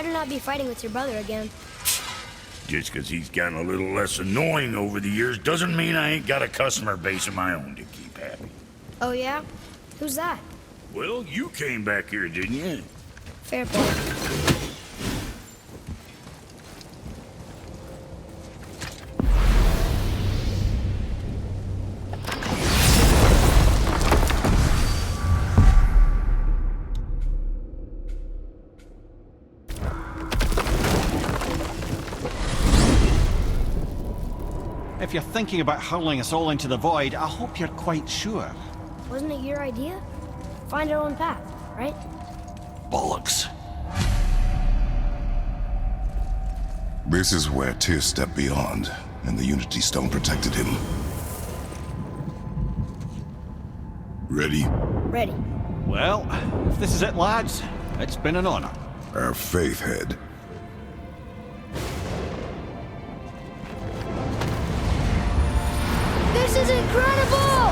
better not be fighting with your brother again. Just 'cause he's gotten a little less annoying over the years doesn't mean I ain't got a customer base of my own to keep happy. Oh yeah? Who's that? Well, you came back here, didn't you? Fair point. If you're thinking about hurling us all into the void, I hope you're quite sure. Wasn't it your idea? Find our own path, right? Bollocks. This is where Tyr stepped beyond, and the Unity Stone protected him. Ready? Ready. Well, if this is it, lads, it's been an honor. Our faith head. This is incredible!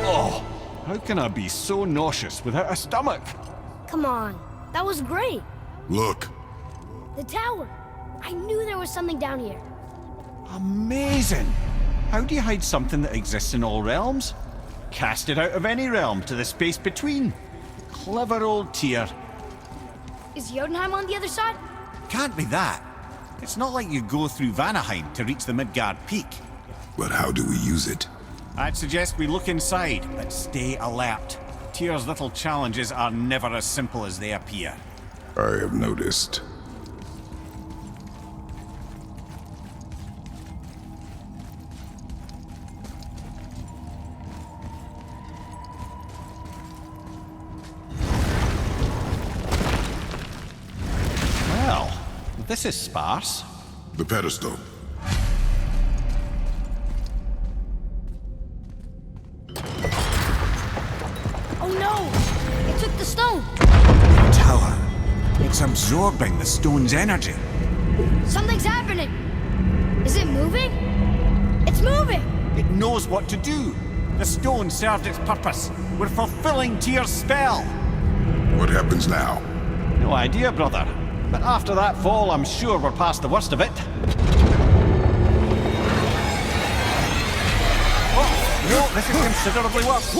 Oh, how can I be so nauseous without a stomach? Come on, that was great. Look. The tower. I knew there was something down here. Amazing! How do you hide something that exists in all realms? Cast it out of any realm to the space between. Clever old Tyr. Is Jotunheim on the other side? Can't be that. It's not like you go through Vanaheim to reach the Midgard Peak. But how do we use it? I'd suggest we look inside, but stay alert. Tyr's little challenges are never as simple as they appear. I have noticed. Well, this is sparse. The pedestal. Oh no! It took the stone! The tower. It's absorbing the stone's energy. Something's happening! Is it moving? It's moving! It knows what to do. The stone served its purpose. We're fulfilling Tyr's spell. What happens now? No idea, brother. But after that fall, I'm sure we're past the worst of it. Oh, no, this is considerably worse.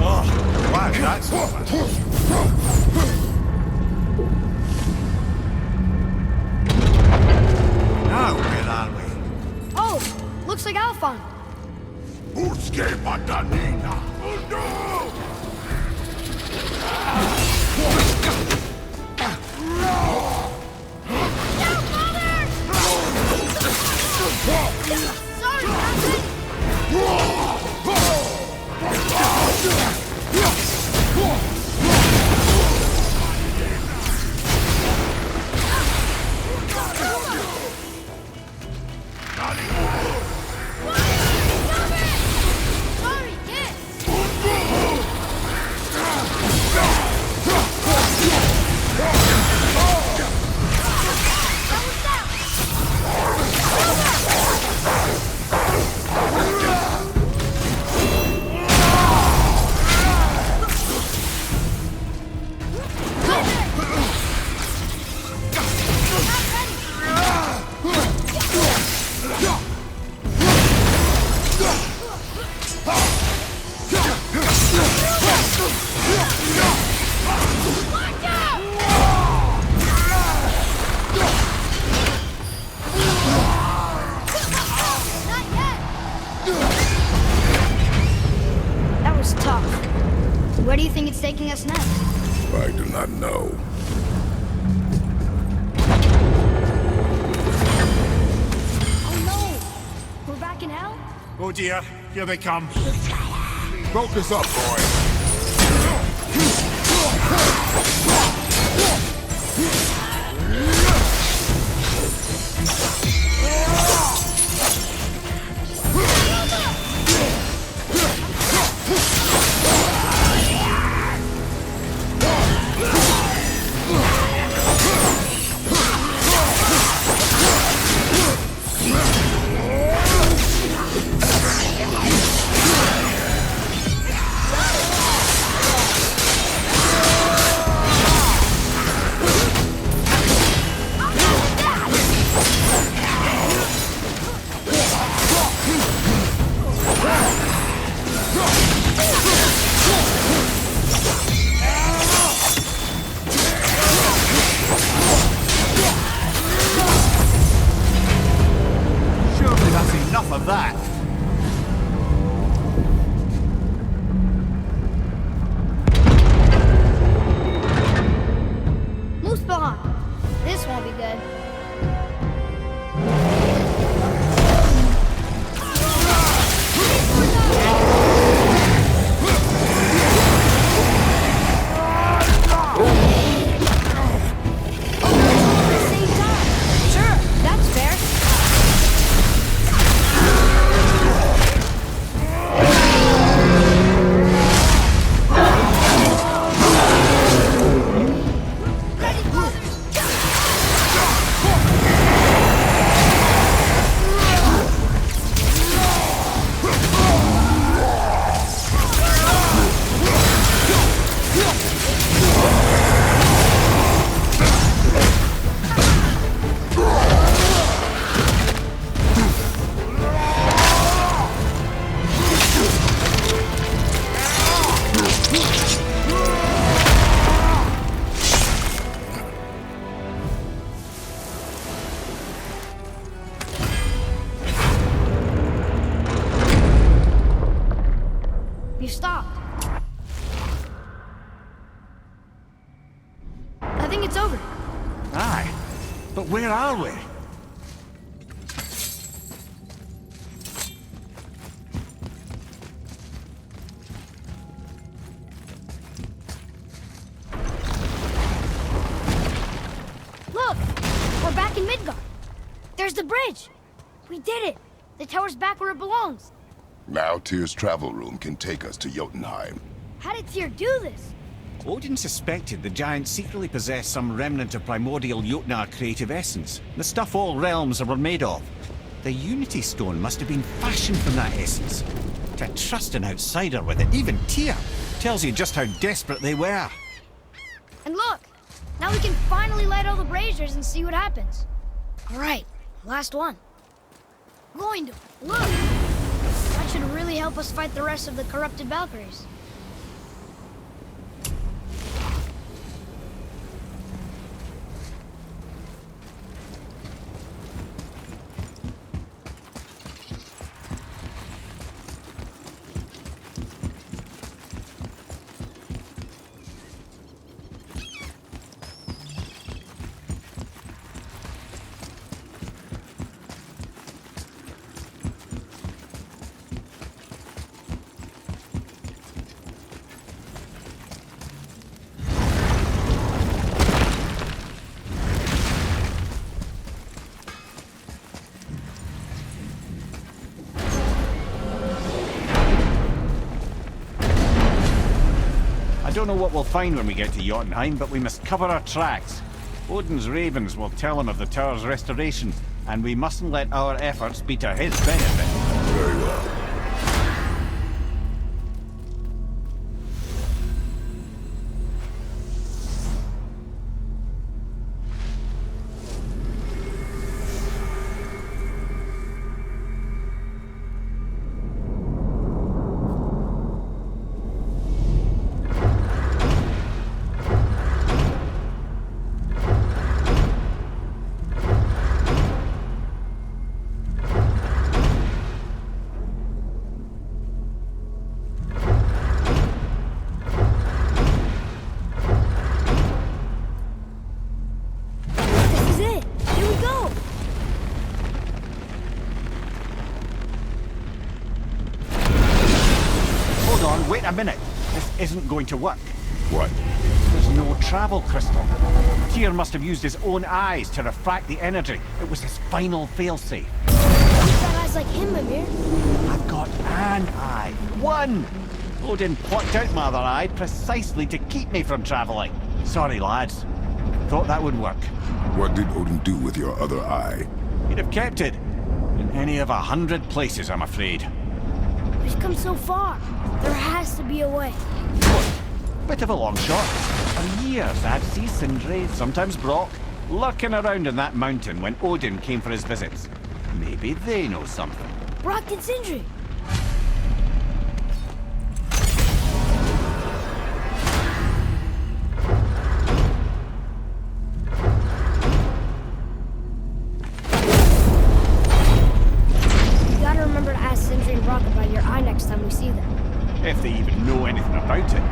Oh, wow, that's Now, where are we? Oh, looks like Alphon. Usque Patanina! Oh no! Sorry, Captain! Sorry, kid! taking us next? I do not know. Oh no! We're back in hell? Oh dear, here they come. Focus up, boy. Surely that's enough of that. Muspelheim! This won't be good. Same time. Sure, that's fair. Ready, brothers, go! You stopped. I think it's over. Aye. But where are we? Look! We're back in Midgard. There's the bridge. We did it. The tower's back where it belongs. Now Tyr's travel room can take us to Jotunheim. How did Tyr do this? Odin suspected the giants secretly possessed some remnant of primordial Jotnar creative essence, the stuff all realms were made of. The Unity Stone must have been fashioned from that essence. To trust an outsider with it, even Tyr, tells you just how desperate they were. And look! Now we can finally light all the braziers and see what happens. All right, last one. Going to look! That should really help us fight the rest of the corrupted Valkyries. I don't know what we'll find when we get to Jotunheim, but we must cover our tracks. Odin's ravens will tell him of the tower's restoration, and we mustn't let our efforts be to his benefit. Very well. a minute. This isn't going to work. What? There's no travel crystal. Tyr must have used his own eyes to refract the energy. It was his final failsafe. You've got eyes like him, Mimir. I've got an eye. One! Odin plucked out my other eye precisely to keep me from travelling. Sorry, lads. Thought that would work. What did Odin do with your other eye? He'd have kept it. In any of 100 places, I'm afraid. We've come so far. There has to be a way. Bit of a long shot. For years, I'd see Sindri, sometimes Brock, lurking around in that mountain when Odin came for his visits. Maybe they know something. Brock and Sindri. You gotta remember to ask Sindri and Brock about your eye next time we see them. If they even know anything about it.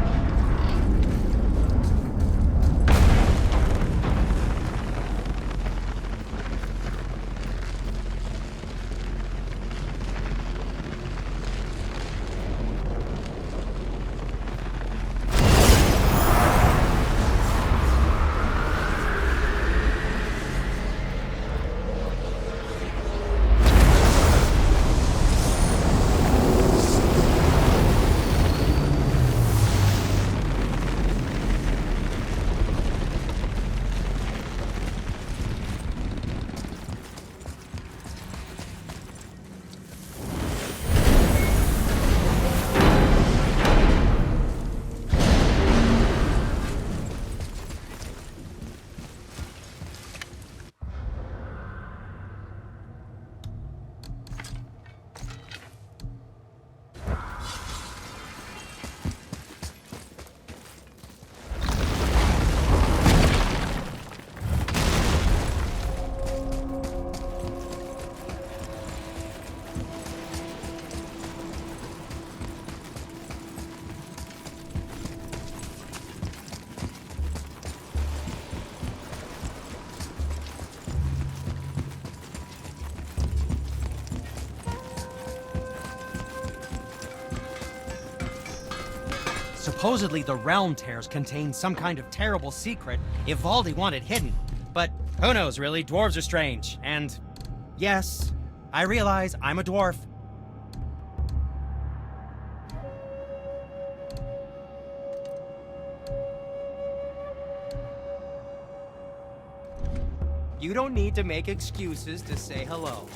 Supposedly the realm tears contain some kind of terrible secret Ivaldi wanted hidden. But who knows, really? Dwarves are strange. And yes, I realize I'm a dwarf. You don't need to make excuses to say hello.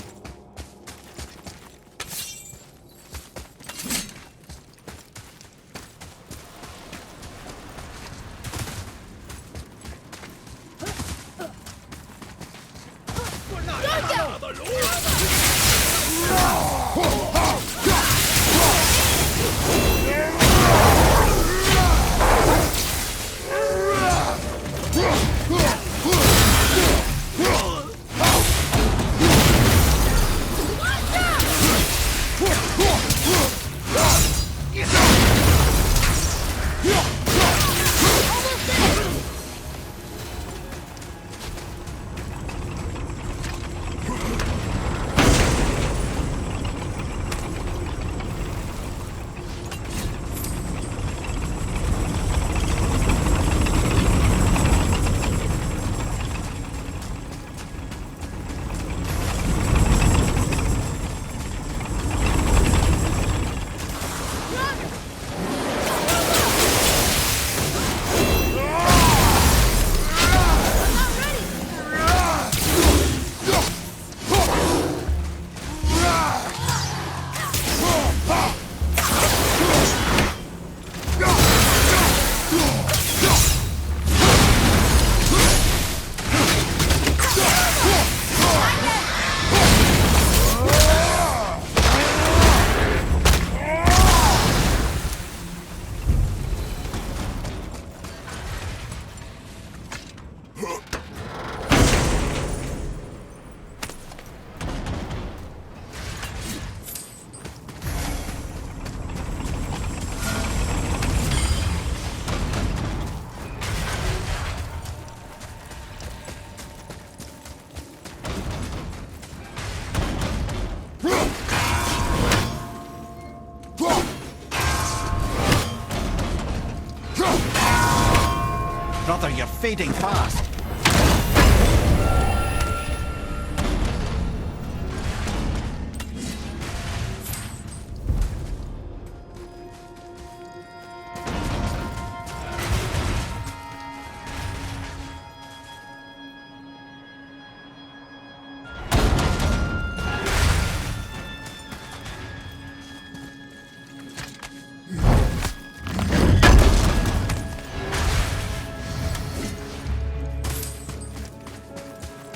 fading fast.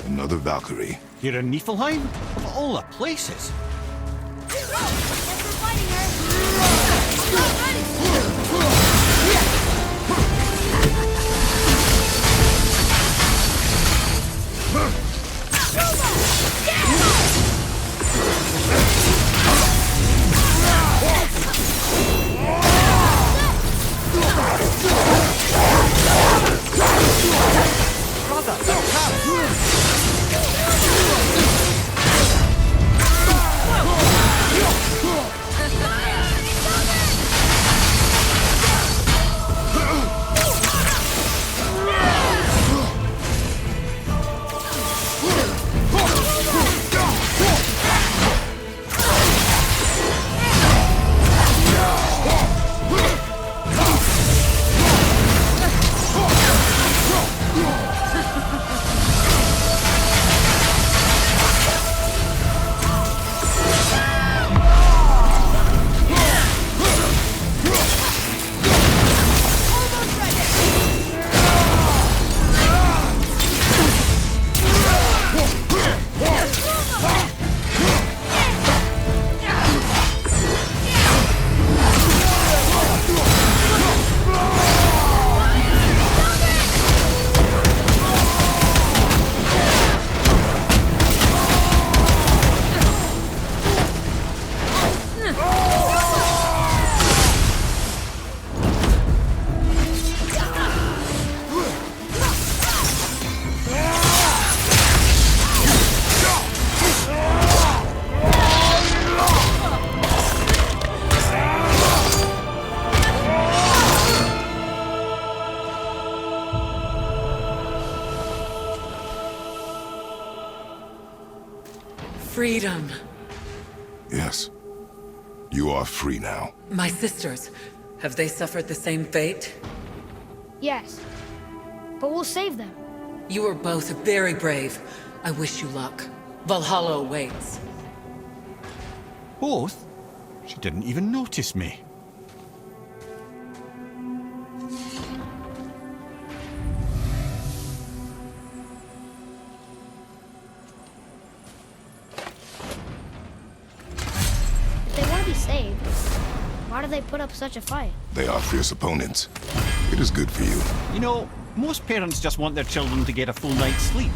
Another Valkyrie. You're in Niflheim? Of all the places. Guess we're fighting her. I'm not ready. Freedom. Yes. You are free now. My sisters, have they suffered the same fate? Yes. But we'll save them. You were both very brave. I wish you luck. Valhalla awaits. Both? She didn't even notice me. If they want to be saved, why do they put up such a fight? They are fierce opponents. It is good for you. You know, most parents just want their children to get a full night's sleep.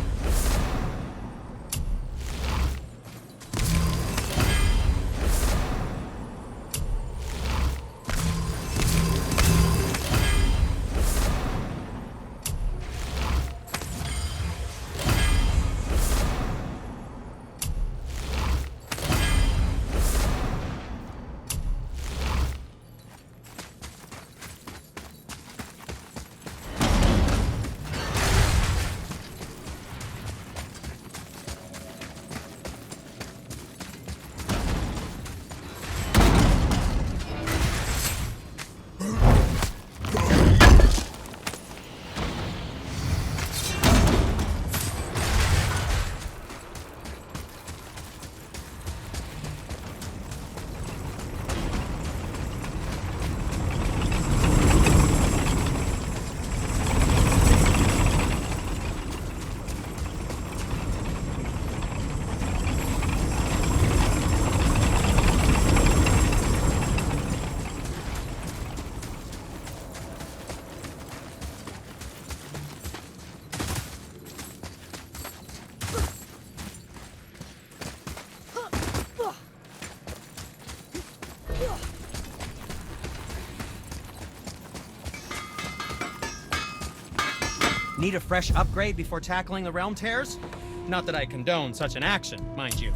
Need a fresh upgrade before tackling the realm tears? Not that I condone such an action, mind you.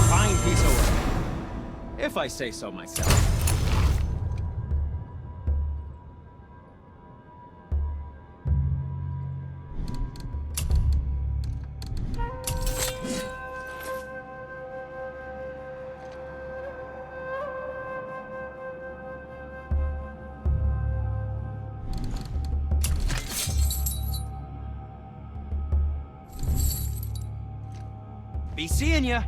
Fine piece of work, if I say so myself. Be seeing ya.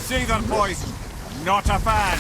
Seether poison. Not a fan.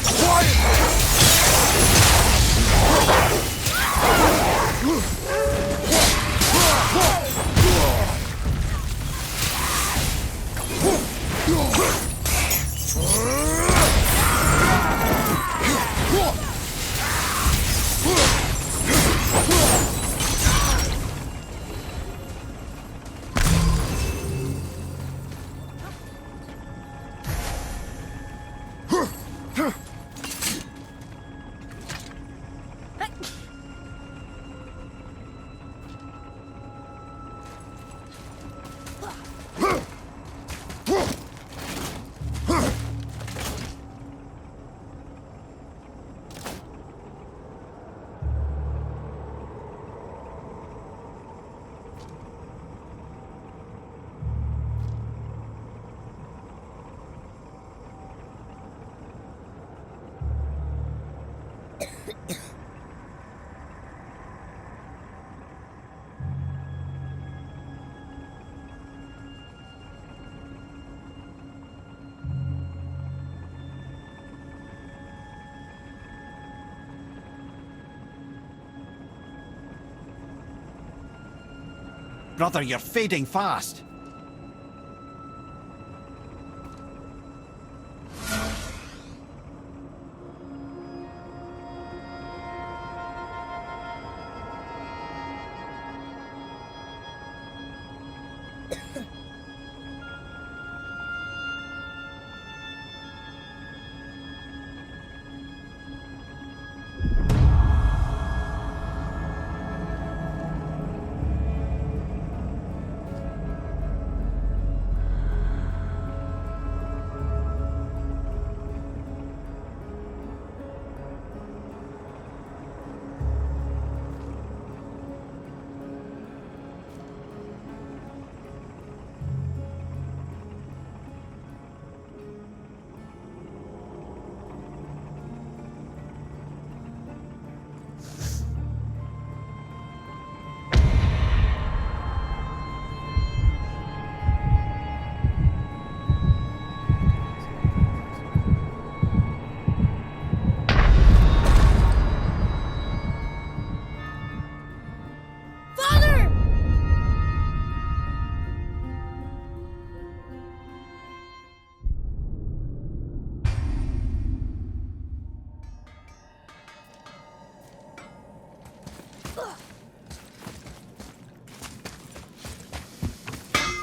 Brother, you're fading fast.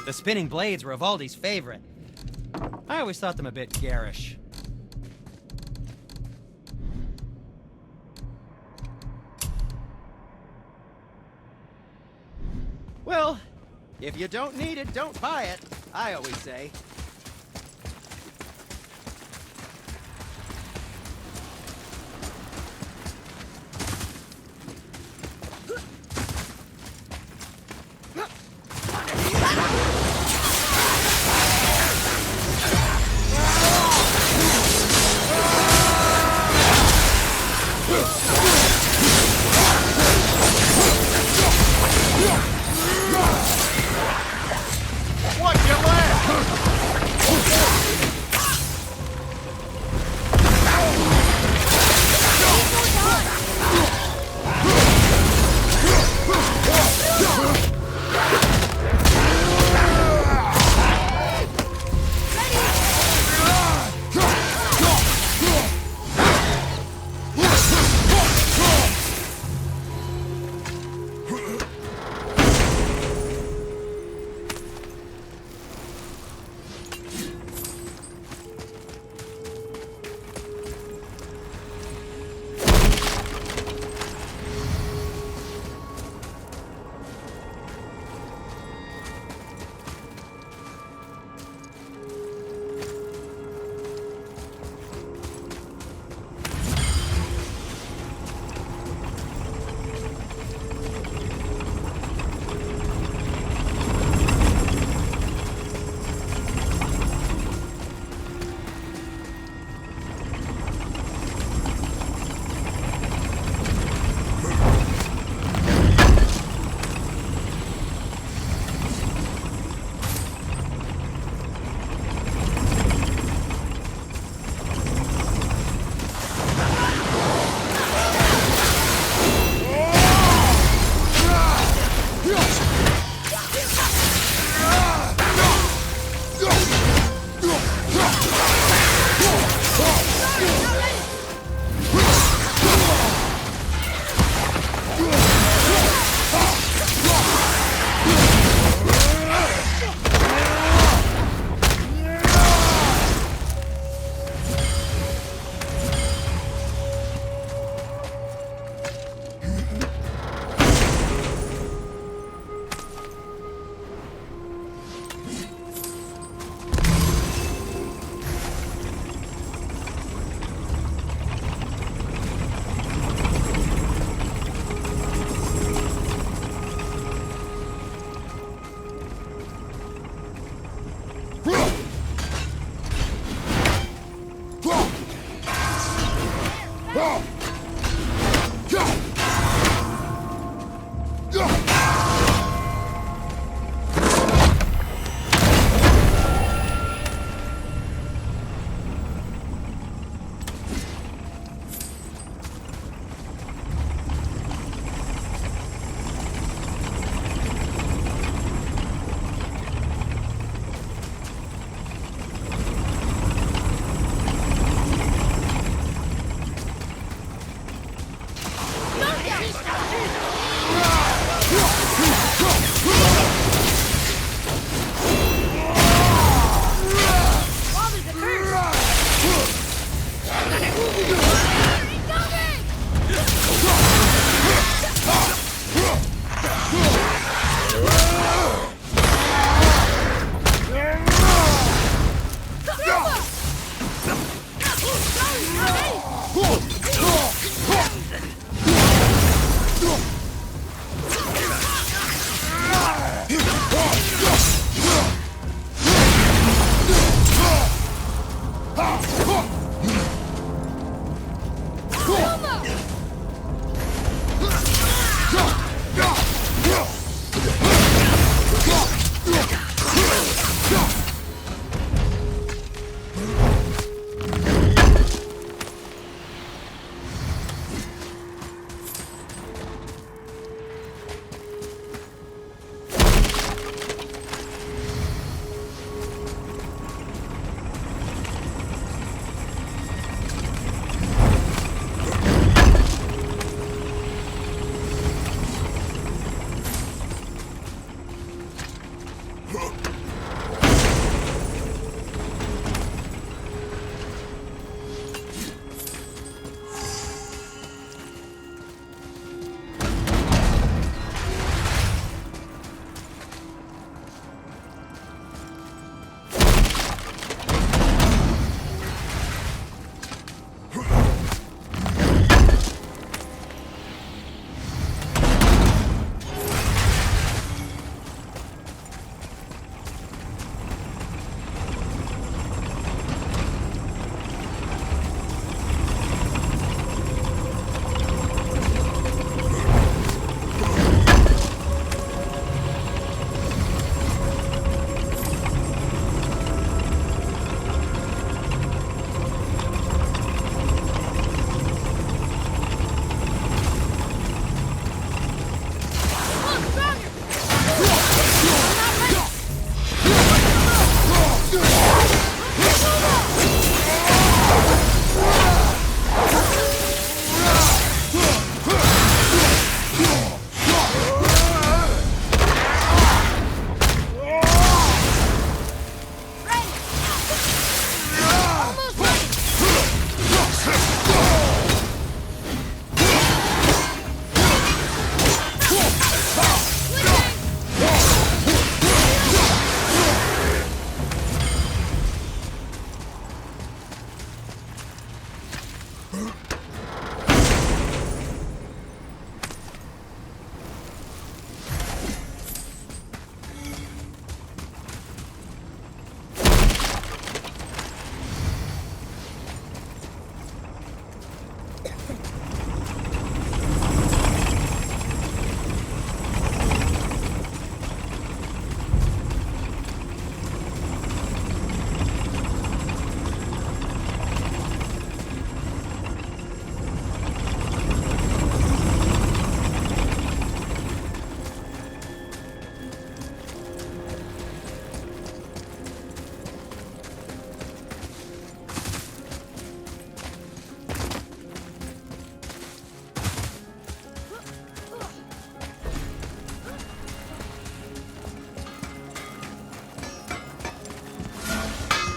The spinning blades were Evaldi's favorite. I always thought them a bit garish. Well, if you don't need it, don't buy it, I always say.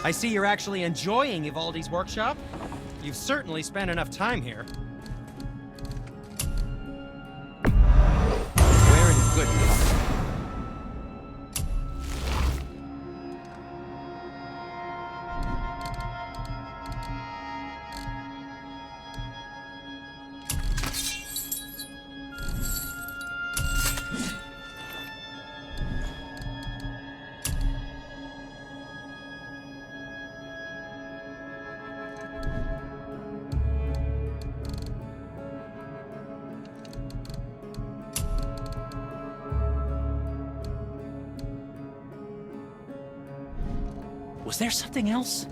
I see you're actually enjoying Ivaldi's workshop. You've certainly spent enough time here. We're in good company. Was there something else?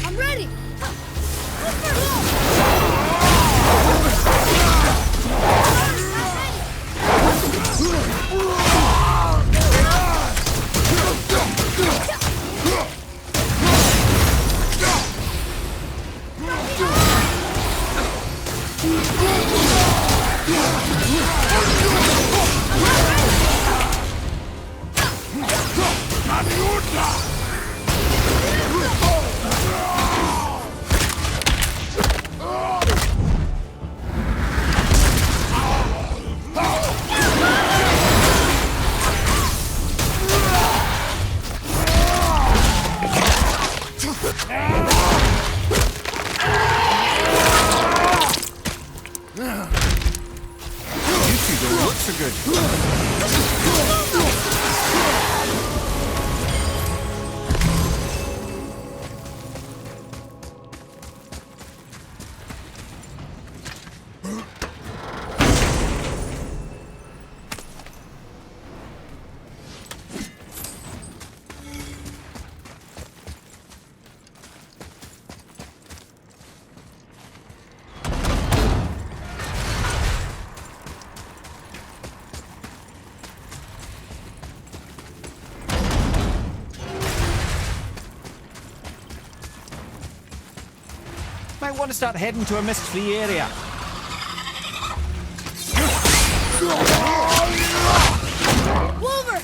I'm ready! You two don't look so good. Might want to start heading to a mist-free area. Wolver!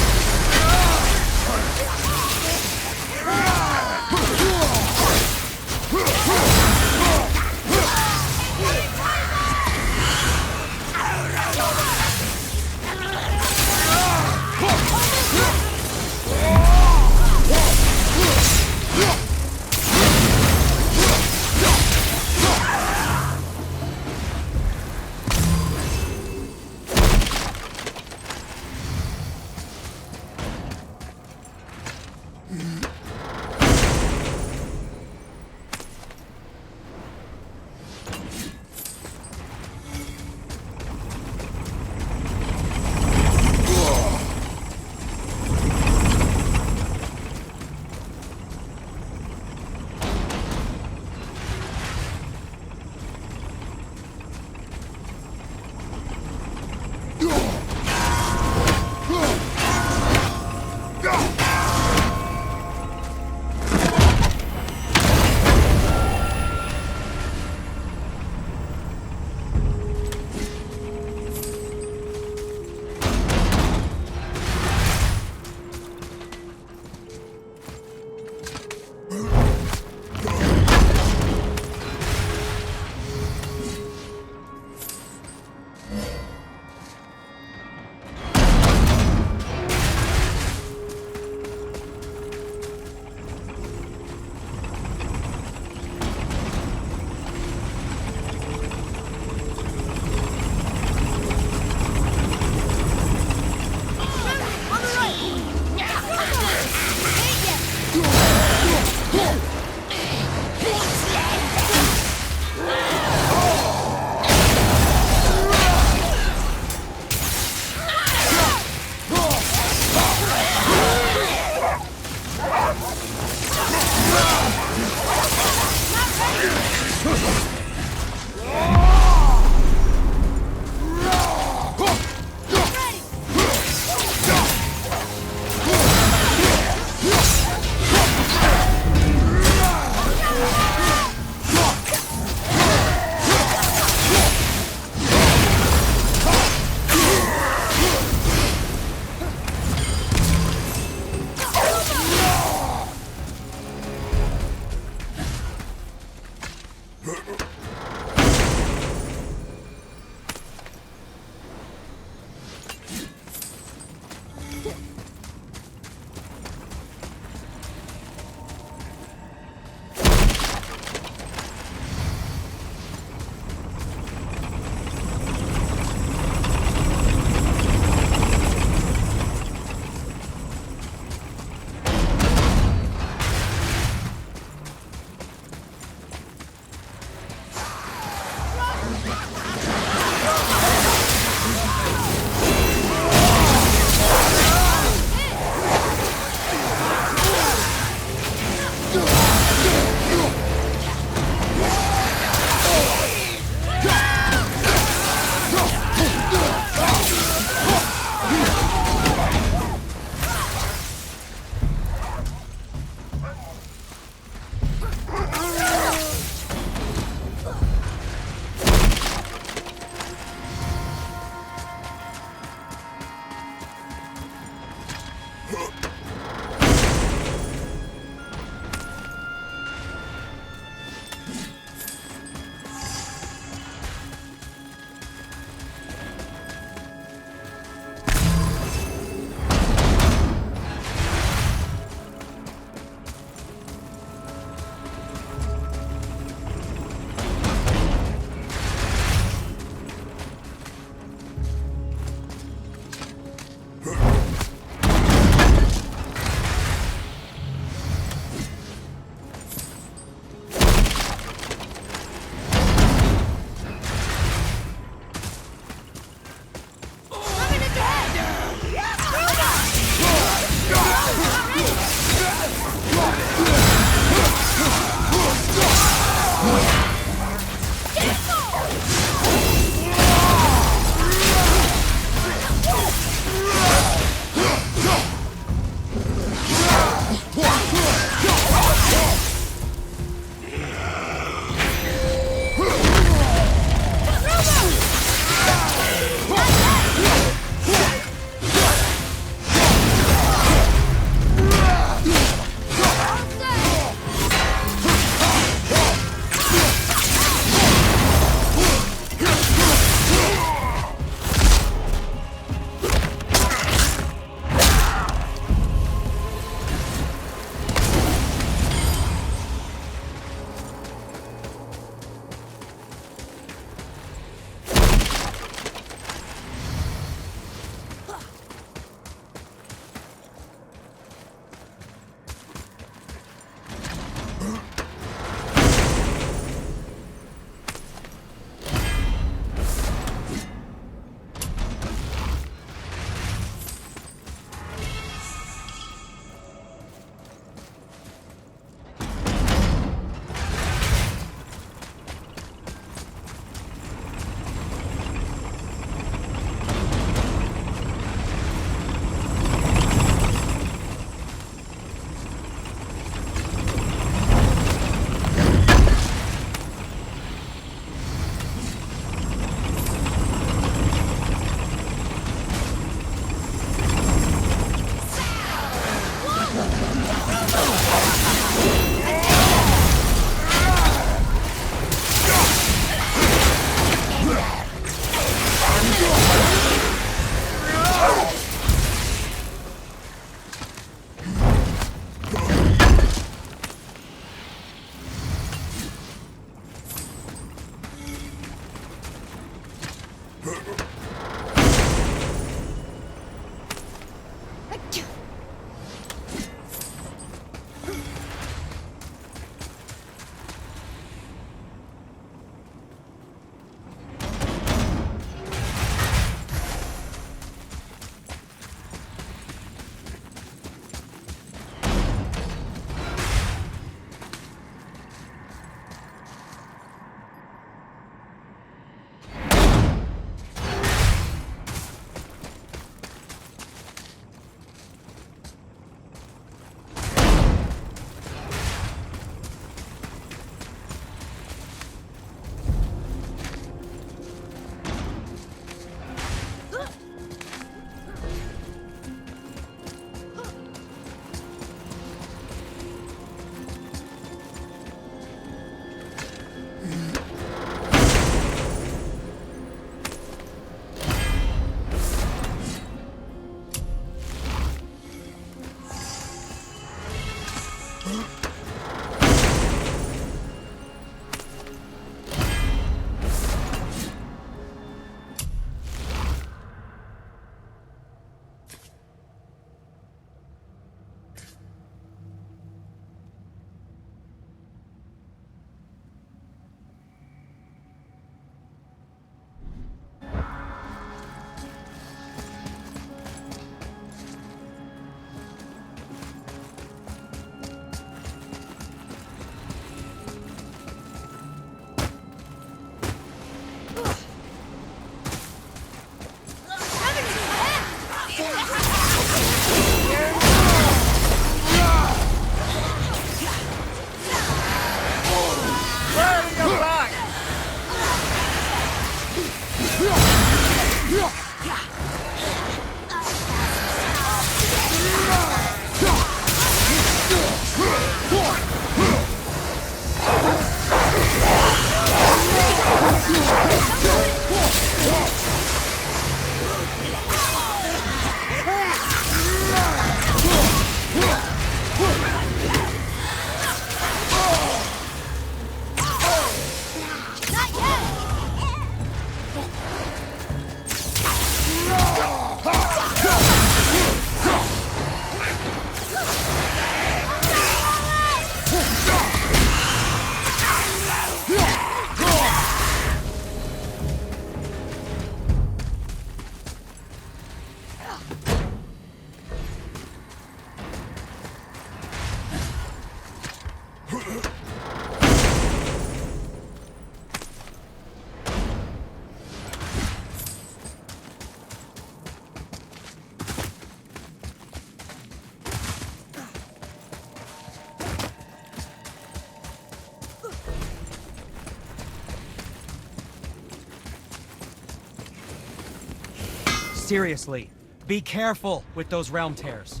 Seriously, be careful with those realm tears.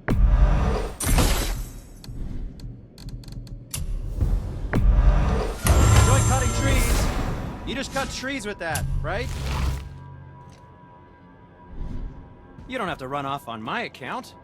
Enjoy cutting trees. You just cut trees with that, right? You don't have to run off on my account.